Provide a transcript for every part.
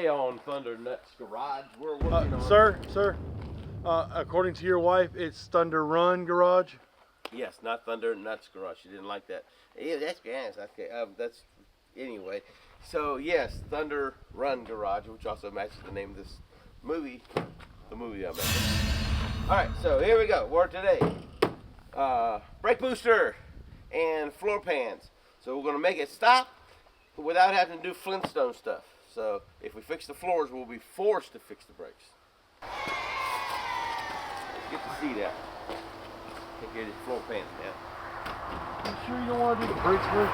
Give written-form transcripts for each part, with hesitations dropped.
Today on Thunder Nuts Garage, we're working on... Sir, according to your wife, it's Thunder Run Garage? Yes, not Thunder Nuts Garage. She didn't like that. Yeah, that's gas. Okay, anyway. So, yes, Thunder Run Garage, which also matches the name of this movie, the movie I'm making. Alright, so here we go. We're today. Brake booster and floor pans. So we're going to make it stop without having to do Flintstone stuff. So if we fix the floors, we'll be forced to fix the brakes. Get the seat out. Take care of the floor pans now. You sure you don't want to do the brakes first?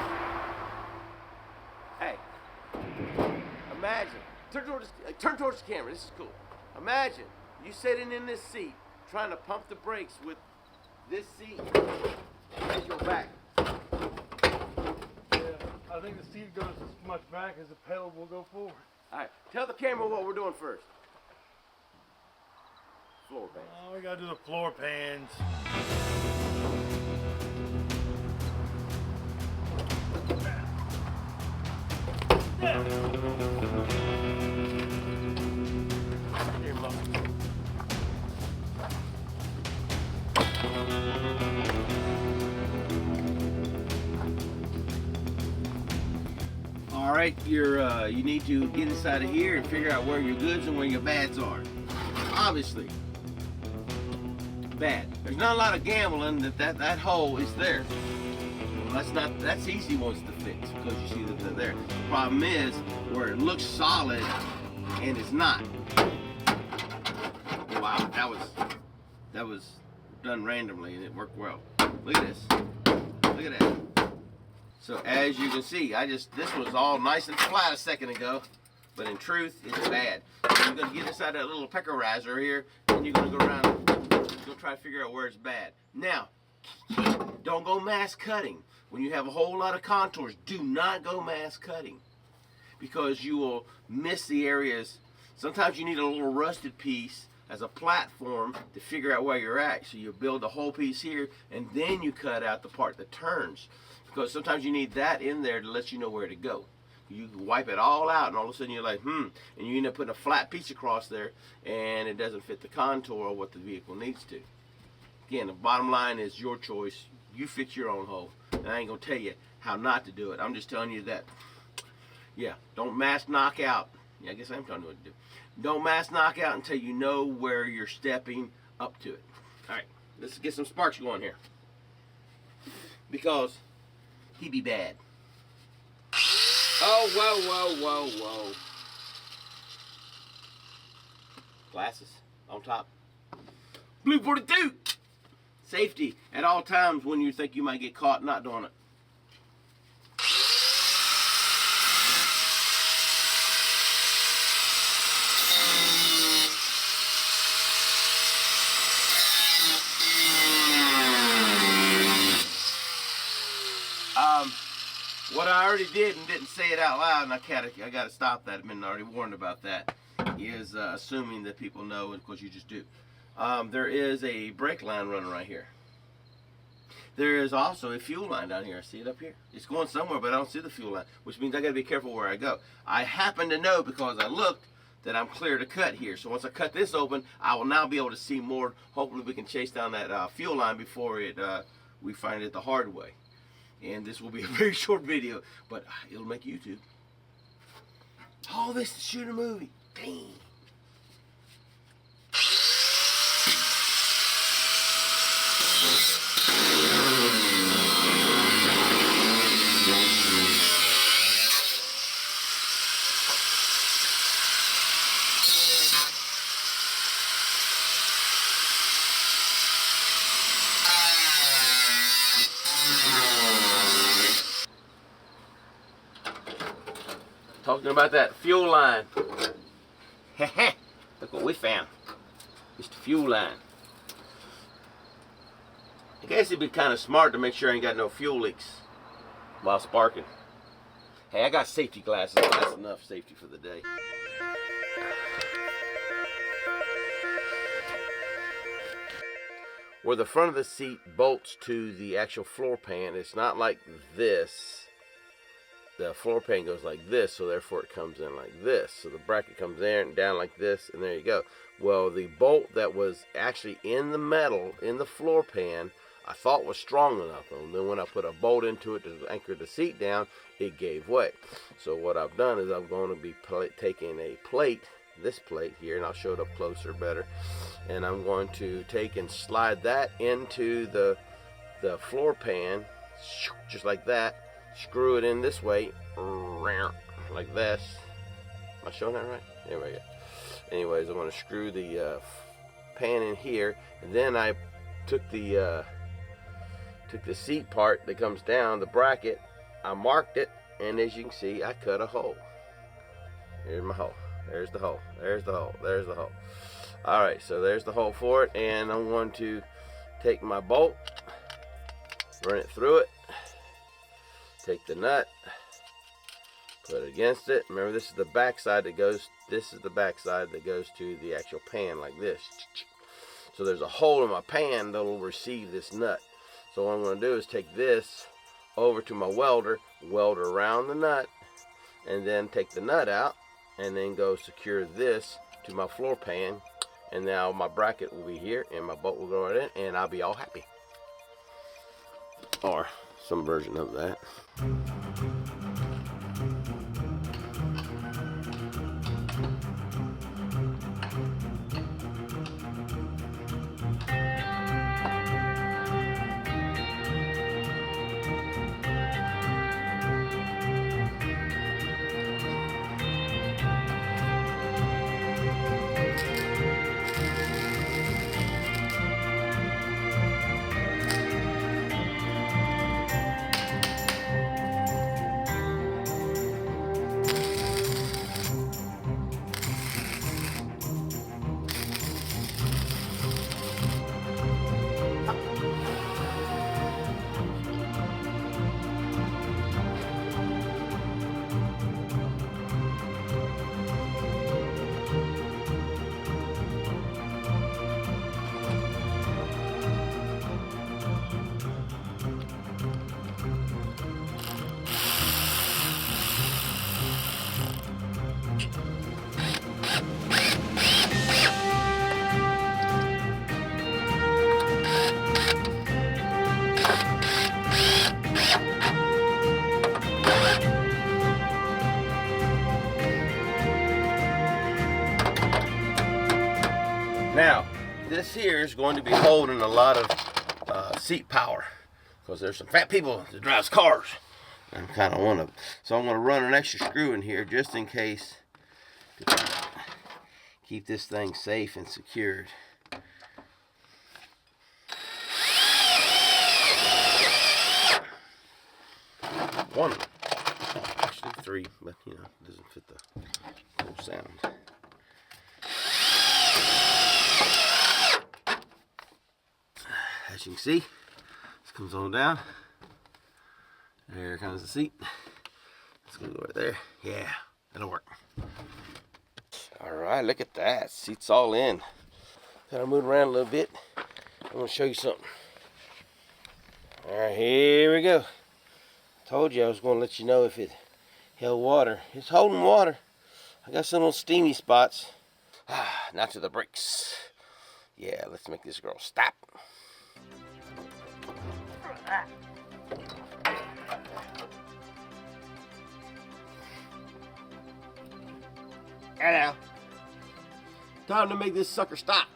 Hey, imagine. Turn towards the camera. This is cool. Imagine you sitting in this seat trying to pump the brakes with this seat at your back. I think the seat goes as much back as the pedal will go forward. Alright, tell the camera what we're doing first. Floor pans. Oh, we gotta do the floor pans. Here, look. All right, you need to get inside of here and figure out where your goods and where your bads are. Obviously, bad. There's not a lot of gambling that hole is there. Well, that's easy ones to fix because you see that they're there. The problem is where it looks solid and it's not. Wow, that was done randomly and it worked well. Look at this. Look at that. So as you can see, this was all nice and flat a second ago, but in truth, it's bad. So you're gonna get inside that little pecker riser here, and you're gonna go around and go try to figure out where it's bad. Now, don't go mass cutting. When you have a whole lot of contours, do not go mass cutting because you will miss the areas. Sometimes you need a little rusted piece as a platform to figure out where you're at. So you build the whole piece here, and then you cut out the part that turns. Because sometimes you need that in there to let you know where to go. You wipe it all out and all of a sudden you're like, and you end up putting a flat piece across there and it doesn't fit the contour of what the vehicle needs to. Again, the bottom line is your choice. You fix your own hole. And I ain't gonna tell you how not to do it. I'm just telling you that, yeah, don't mass knock out. Yeah, I guess I'm telling you what to do. Don't mass knock out until you know where you're stepping up to it. All right, let's get some sparks going here. Because he be bad. Oh, whoa. Glasses on top. Blue 42. Safety at all times when you think you might get caught not doing it. What I already did and didn't say it out loud, and I got to stop that. I've been already warned about that. Is assuming that people know, and of course you just do. There is a brake line running right here. There is also a fuel line down here. I see it up here. It's going somewhere, but I don't see the fuel line, which means I got to be careful where I go. I happen to know because I looked that I'm clear to cut here. So once I cut this open, I will now be able to see more. Hopefully we can chase down that fuel line before we find it the hard way. And this will be a very short video, but it'll make YouTube. All this to shoot a movie. Dang. Talking about that fuel line. Look what we found. It's the fuel line. I guess it'd be kind of smart to make sure I ain't got no fuel leaks while sparking. Hey, I got safety glasses. That's enough safety for the day. Where the front of the seat bolts to the actual floor pan, it's not like this. the floor pan goes like this, so therefore it comes in like this. So the bracket comes there and down like this, and there you go. Well, the bolt that was actually in the metal, in the floor pan, I thought was strong enough. And then when I put a bolt into it to anchor the seat down, it gave way. So what I've done is I'm going to be taking a plate, this plate here, and I'll show it up closer better. And I'm going to take and slide that into the floor pan, just like that. Screw it in this way, like this. Am I showing that right? There we go. Anyways, I'm going to screw the pan in here, and then I took the seat part that comes down, the bracket. I marked it, and as you can see, I cut a hole. Here's my hole. There's the hole. There's the hole. There's the hole. All right, so there's the hole for it, and I'm going to take my bolt, run it through it, take the nut, put it against it. Remember, this is the back side that goes. This is the back side that goes to the actual pan, like this. So there's a hole in my pan that will receive this nut. So what I'm going to do is take this over to my welder, weld around the nut, and then take the nut out, and then go secure this to my floor pan. And now my bracket will be here, and my bolt will go right in, and I'll be all happy. Or some version of that. Now, this here is going to be holding a lot of seat power, because there's some fat people that drives cars. I'm kind of one of them. So I'm going to run an extra screw in here just in case, to keep this thing safe and secured. One, actually three, but you know, it doesn't fit the whole sound. As you can see, this comes on down. There comes the seat. It's gonna go right there. Yeah, that'll work. All right, look at that. Seat's all in. Gotta move around a little bit. I'm gonna show you something. All right, here we go. Told you I was gonna let you know if it held water. It's holding water. I got some little steamy spots. Now to the brakes. Yeah, let's make this girl stop. Hello. Time to make this sucker stop.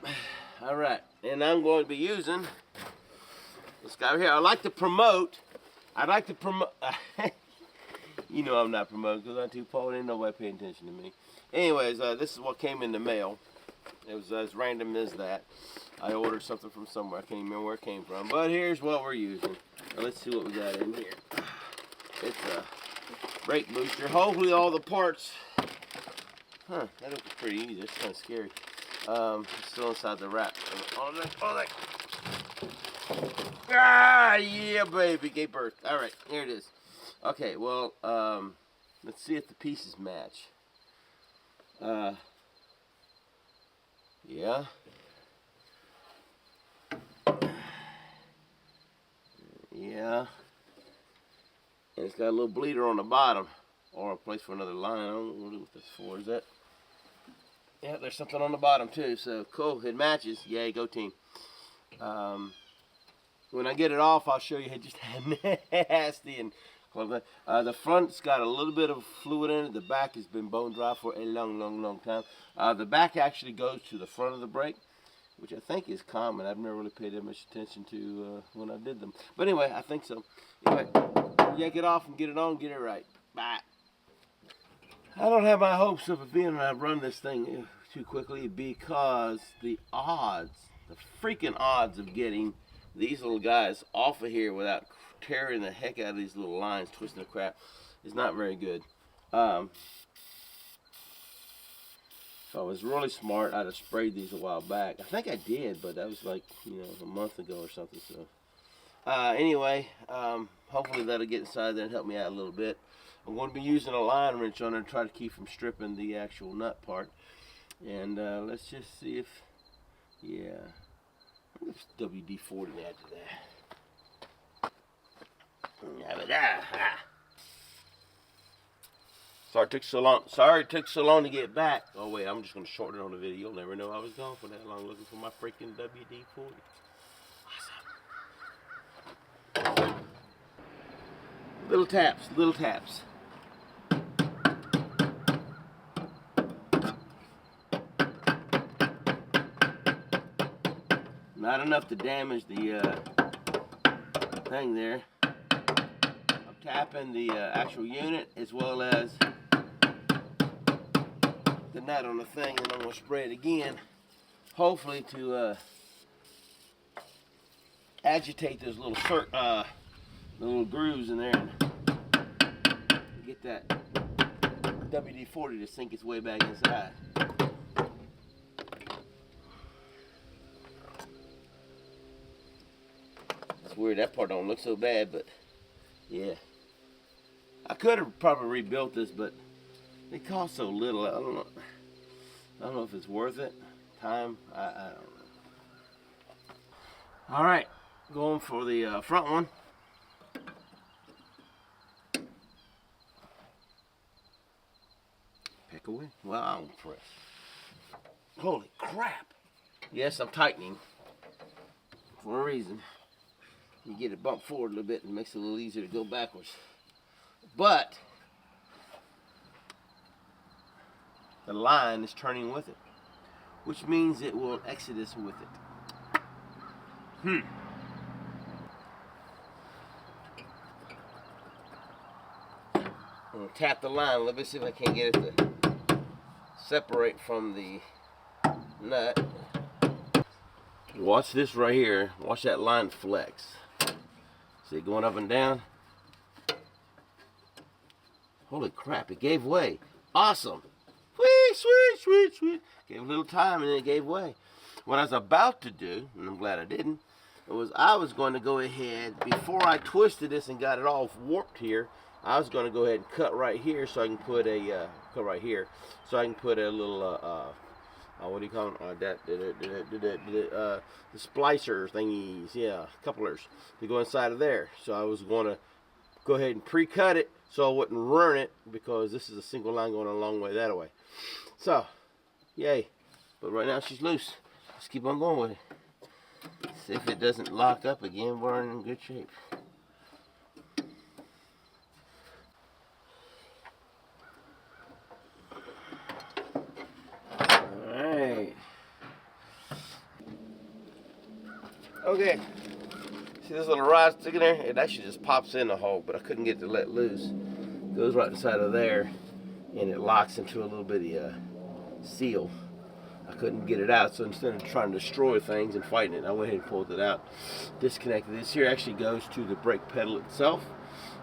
All right, and I'm going to be using this guy here. I'd like to promote. You know I'm not promoting because I'm too poor. Ain't nobody paying attention to me. Anyways, this is what came in the mail. It was as random as that. I ordered something from somewhere. I can't even remember where it came from. But here's what we're using. Now let's see what we got in here. It's a brake booster. Hopefully all the parts. That looks pretty easy. It's kind of scary. It's still inside the wrap. Oh, that. Ah, yeah, baby. Gave birth. All right, here it is. Okay, well, let's see if the pieces match. Yeah. Yeah. And it's got a little bleeder on the bottom, or a place for another line. I don't know what this for. Is that? Yeah, there's something on the bottom too. So cool, it matches. Yay, go team. When I get it off, I'll show you just how nasty and the front's got a little bit of fluid in it. The back has been bone dry for a long time. The back actually goes to the front of the brake, which I think is common. I've never really paid that much attention to when I did them. But anyway, I think so. Anyway, yank it off and get it on, get it right. Bye. I don't have my hopes of it being I run this thing too quickly, because the freaking odds of getting these little guys off of here without tearing the heck out of these little lines, twisting the crap, is not very good. If I was really smart, I'd have sprayed these a while back. I think I did, but that was like, a month ago or something. So anyway, hopefully that'll get inside there and help me out a little bit. I'm going to be using a line wrench on there to try to keep from stripping the actual nut part. And let's just see if, yeah, let's WD-40 after that. Sorry it took so long to get back. Oh wait, I'm just going to shorten it on the video. You'll never know I was gone for that long looking for my freaking WD-40. Awesome. Little taps. Not enough to damage the thing there. I'm tapping the actual unit as well as the nut on the thing, and I'm going to spray it again, hopefully to agitate those little the little grooves in there and get that WD-40 to sink its way back inside. It's weird, that part don't look so bad, but yeah. I could have probably rebuilt this, but it costs so little. I don't know if it's worth it. Time, I don't know. All right, going for the front one. Pick away. Well, I'm impressed. Holy crap! Yes, I'm tightening for a reason. You get it bumped forward a little bit and it makes it a little easier to go backwards. But the line is turning with it, which means it will exodus with it. I'm going to tap the line a little bit, see if I can get it to separate from the nut. Watch this right here. Watch that line flex. See it going up and down? Holy crap, it gave way. Awesome. Sweet. Gave a little time and then it gave way. What I was about to do, and I'm glad I didn't, was I was going to go ahead, before I twisted this and got it all warped here, I was going to go ahead and cut right here so I can put a, little, what do you call them? The splicer thingies, yeah, couplers to go inside of there. So I was going to go ahead and pre-cut it so I wouldn't ruin it, because this is a single line going a long way that way. So, yay. But right now she's loose. Let's keep on going with it. See if it doesn't lock up again. We're in good shape. Alright. Okay. See this little rod sticking there? It actually just pops in the hole, but I couldn't get it to let loose. It goes right inside of there, and it locks into a little bitty seal. I couldn't get it out, so instead of trying to destroy things and fighting it, I went ahead and pulled it out. Disconnected. This here actually goes to the brake pedal itself.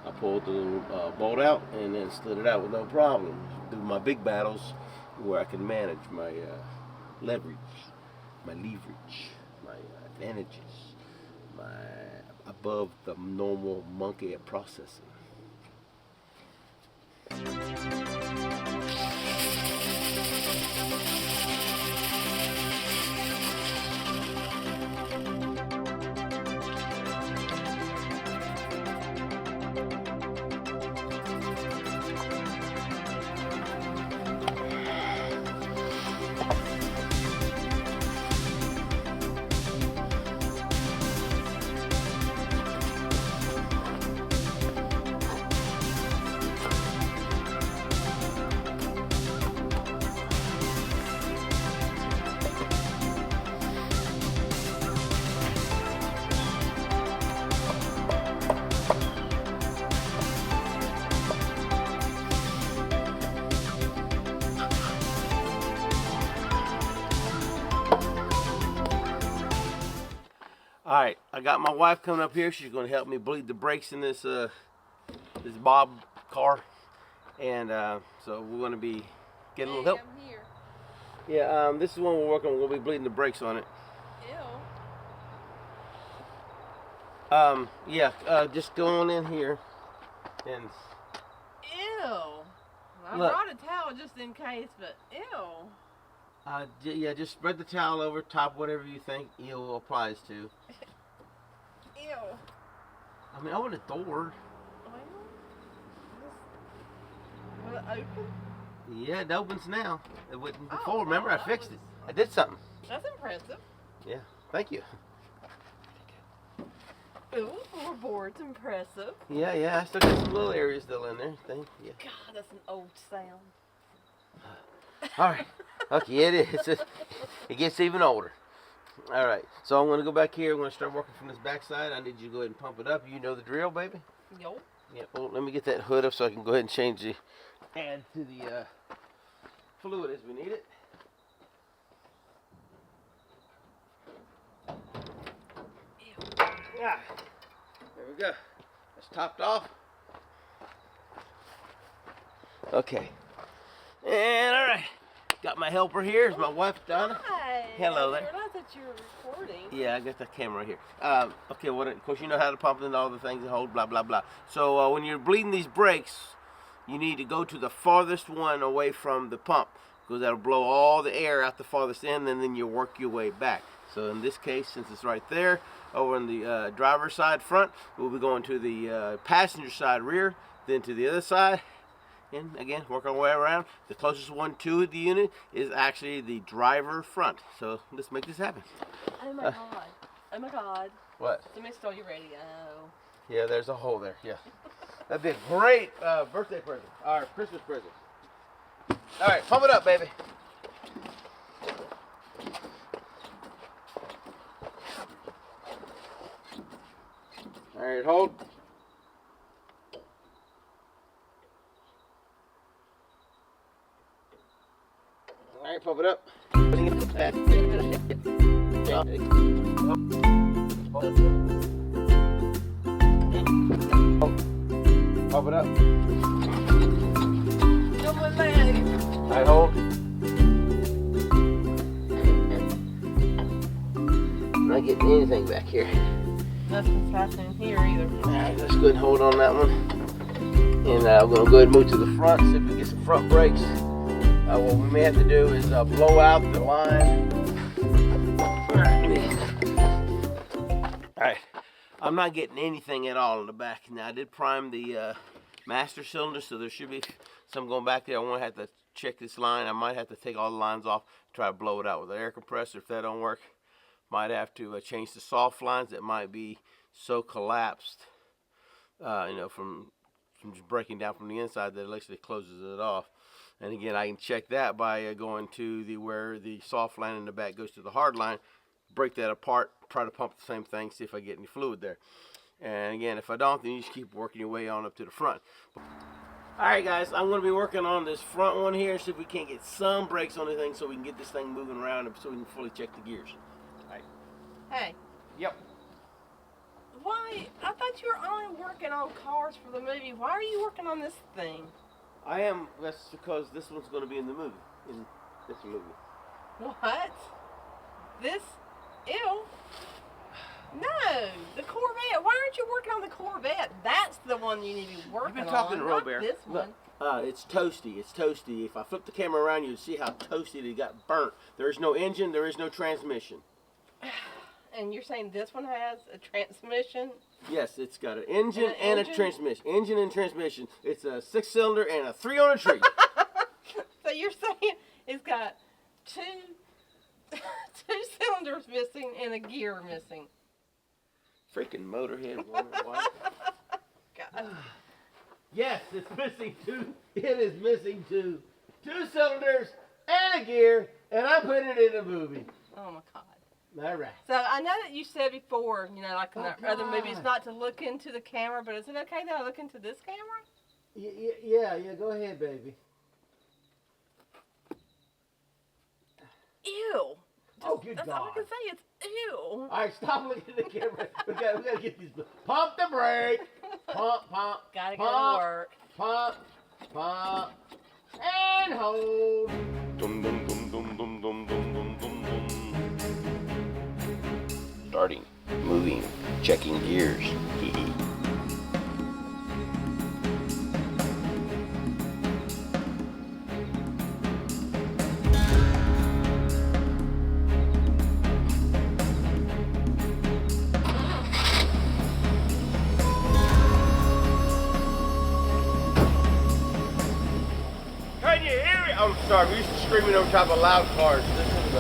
I pulled the little bolt out and then slid it out with no problem. Do my big battles where I can manage my leverage, my advantages, my above the normal monkey at processing. I got my wife coming up here. She's going to help me bleed the brakes in this this Bob car, and so we're going to be getting a little help. I'm here. Yeah, this is one we're working on. We're going to be bleeding the brakes on it. Ew. Yeah, just go on in here and. Ew. I Look. brought a towel just in case, but ew. Yeah, just spread the towel over top whatever you think eel applies to. Ew. I mean, open the door. Will it open? Yeah, it opens now. It wouldn't before. Oh, Remember, I that fixed was- it. I did something. That's impressive. Yeah, thank you. Ooh, floorboard's impressive. Yeah, I still got some little areas still in there. Thank you. God, that's an old sound. All right. Okay, it is. It gets even older. All right. So I'm going to go back here. I'm going to start working from this back side. I need you to go ahead and pump it up. You know the drill, baby? Yo. Yeah. Well, let me get that hood up so I can go ahead and change the add to the fluid as we need it. Ah, there we go. That's topped off. Okay. And all right. Got my helper here. Is my wife Donna. Hi. Hello I there. didn't realize that you were recording. Yeah, I got the camera here. Okay, well, of course, you know how to pump and all the things that hold, blah, blah, blah. So when you're bleeding these brakes, you need to go to the farthest one away from the pump, because that'll blow all the air out the farthest end, and then you work your way back. So in this case, since it's right there, over on the driver's side front, we'll be going to the passenger side rear, then to the other side, and again, work our way around. The closest one to the unit is actually the driver front. So let's make this happen. Oh my god. Oh my god. What? Somebody stole your radio. Yeah, there's a hole there. Yeah. That'd be a great birthday present. Or Christmas present. All right, pump it up, baby. All right, hold. All right, pump it up. Pump it up. No one leg. All right, hold. I'm not getting anything back here. Nothing's happening here either. All right, let's go ahead and hold on that one. And I'm going to go ahead and move to the front, see if we can get some front brakes. What we may have to do is blow out the line. All right, I'm not getting anything at all in the back. Now, I did prime the master cylinder, so there should be some going back there. I won't have to check this line. I might have to take all the lines off, try to blow it out with an air compressor. If that don't work, might have to change the soft lines that might be so collapsed, from just breaking down from the inside that it actually closes it off. And again, I can check that by going to where the soft line in the back goes to the hard line, break that apart, try to pump the same thing, see if I get any fluid there. And again, if I don't, then you just keep working your way on up to the front. All right, guys, I'm going to be working on this front one here, see if we can't get some brakes on the thing so we can get this thing moving around and so we can fully check the gears. All right. Hey. Yep. Why? I thought you were only working on cars for the movie. Why are you working on this thing? I am. That's because this one's going to be in the movie. In this movie. What? This? Ew. No, the Corvette. Why aren't you working on the Corvette? That's the one you need to be working on. You've been talking to not Rambler. this one. Look, it's toasty. It's toasty. If I flip the camera around, you'll see how toasty it got burnt. There is no engine. There is no transmission. And you're saying this one has a transmission? Yes, it's got an engine and a engine? transmission. Engine and transmission. It's a 6-cylinder and a 3 on a tree. So you're saying it's got two cylinders missing and a gear missing. Freaking motorhead woman. God. Yes, it's missing two. It is missing two cylinders and a gear, and I'm putting it in a movie. Oh my God. All right. So I know that you said before, like in the other God. movies, not to look into the camera, but is it okay that I look into this camera? Yeah, go ahead, baby. Ew. Oh, good That's God. all I can say. It's ew. All right, stop looking at the camera. We gotta get these. Pump the brake. Pump. Gotta go pump, to work. Pump. And hold. Dum, dum, dum, dum, dum, dum, dum, dum, dum, dum. Starting, moving, checking gears. Can you hear it? I'm sorry, we used to screaming over top of loud cars. This is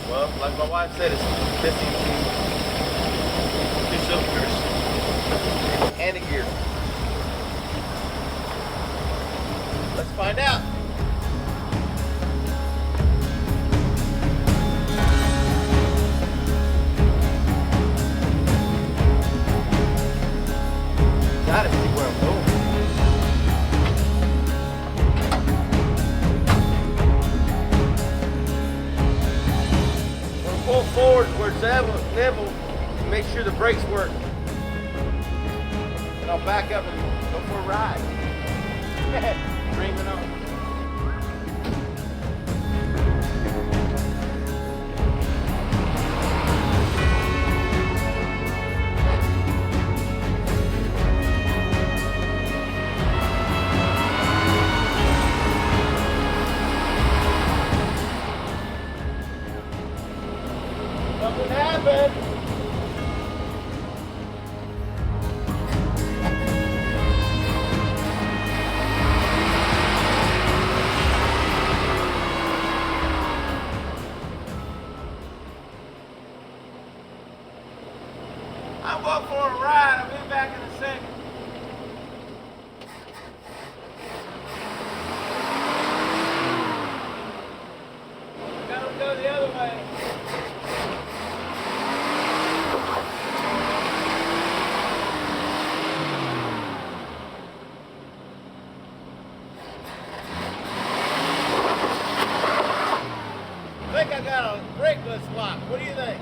well, like my wife said, it's 50 two cylinders and a gear. Let's find out. Gotta see where I'm going. Pull forward where it's level, make sure the brakes work. And I'll back up and go for a ride. Dreaming on. Something happened. I'm going for a ride. I'll be back in a second. Gotta go the other way. I think I got a brakeless lock. What do you think?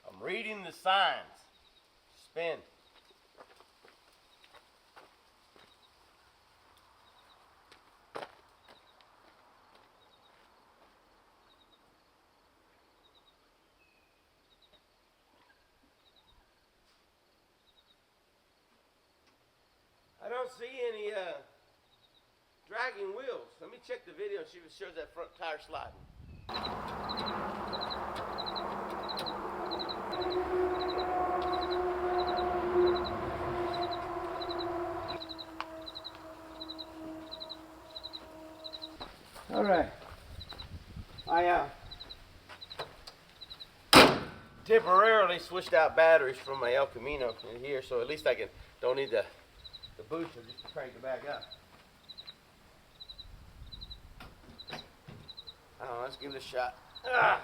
I'm reading the signs. Spin. I don't see any dragging wheels. Let me check the video and see if it shows that front tire sliding. All right. I temporarily switched out batteries from my El Camino in here, so at least I don't need the booster just to crank it back up. Let's give it a shot. Ah.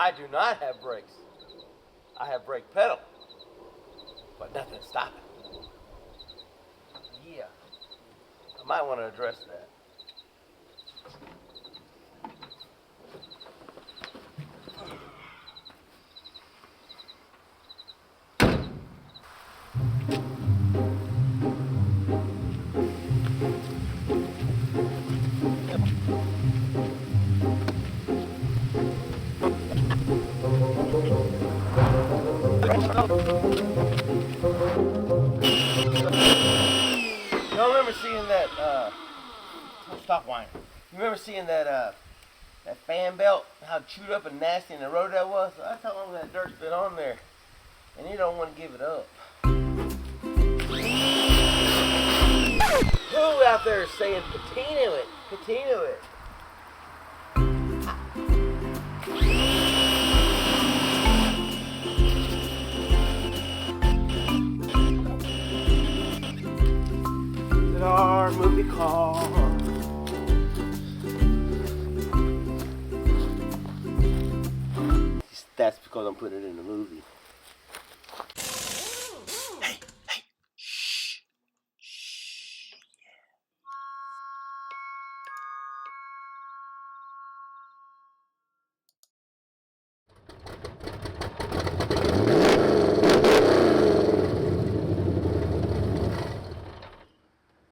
I do not have brakes. I have brake pedal, but nothing stopping. Yeah, I might want to address that. Y'all remember seeing that, stop whining. You remember seeing that, that fan belt, how chewed up and nasty in the road that was? So that's how long that dirt's been on there. And you don't want to give it up. Who out there is saying patina it? Patina it. Our movie car. That's because I'm putting it in the movie.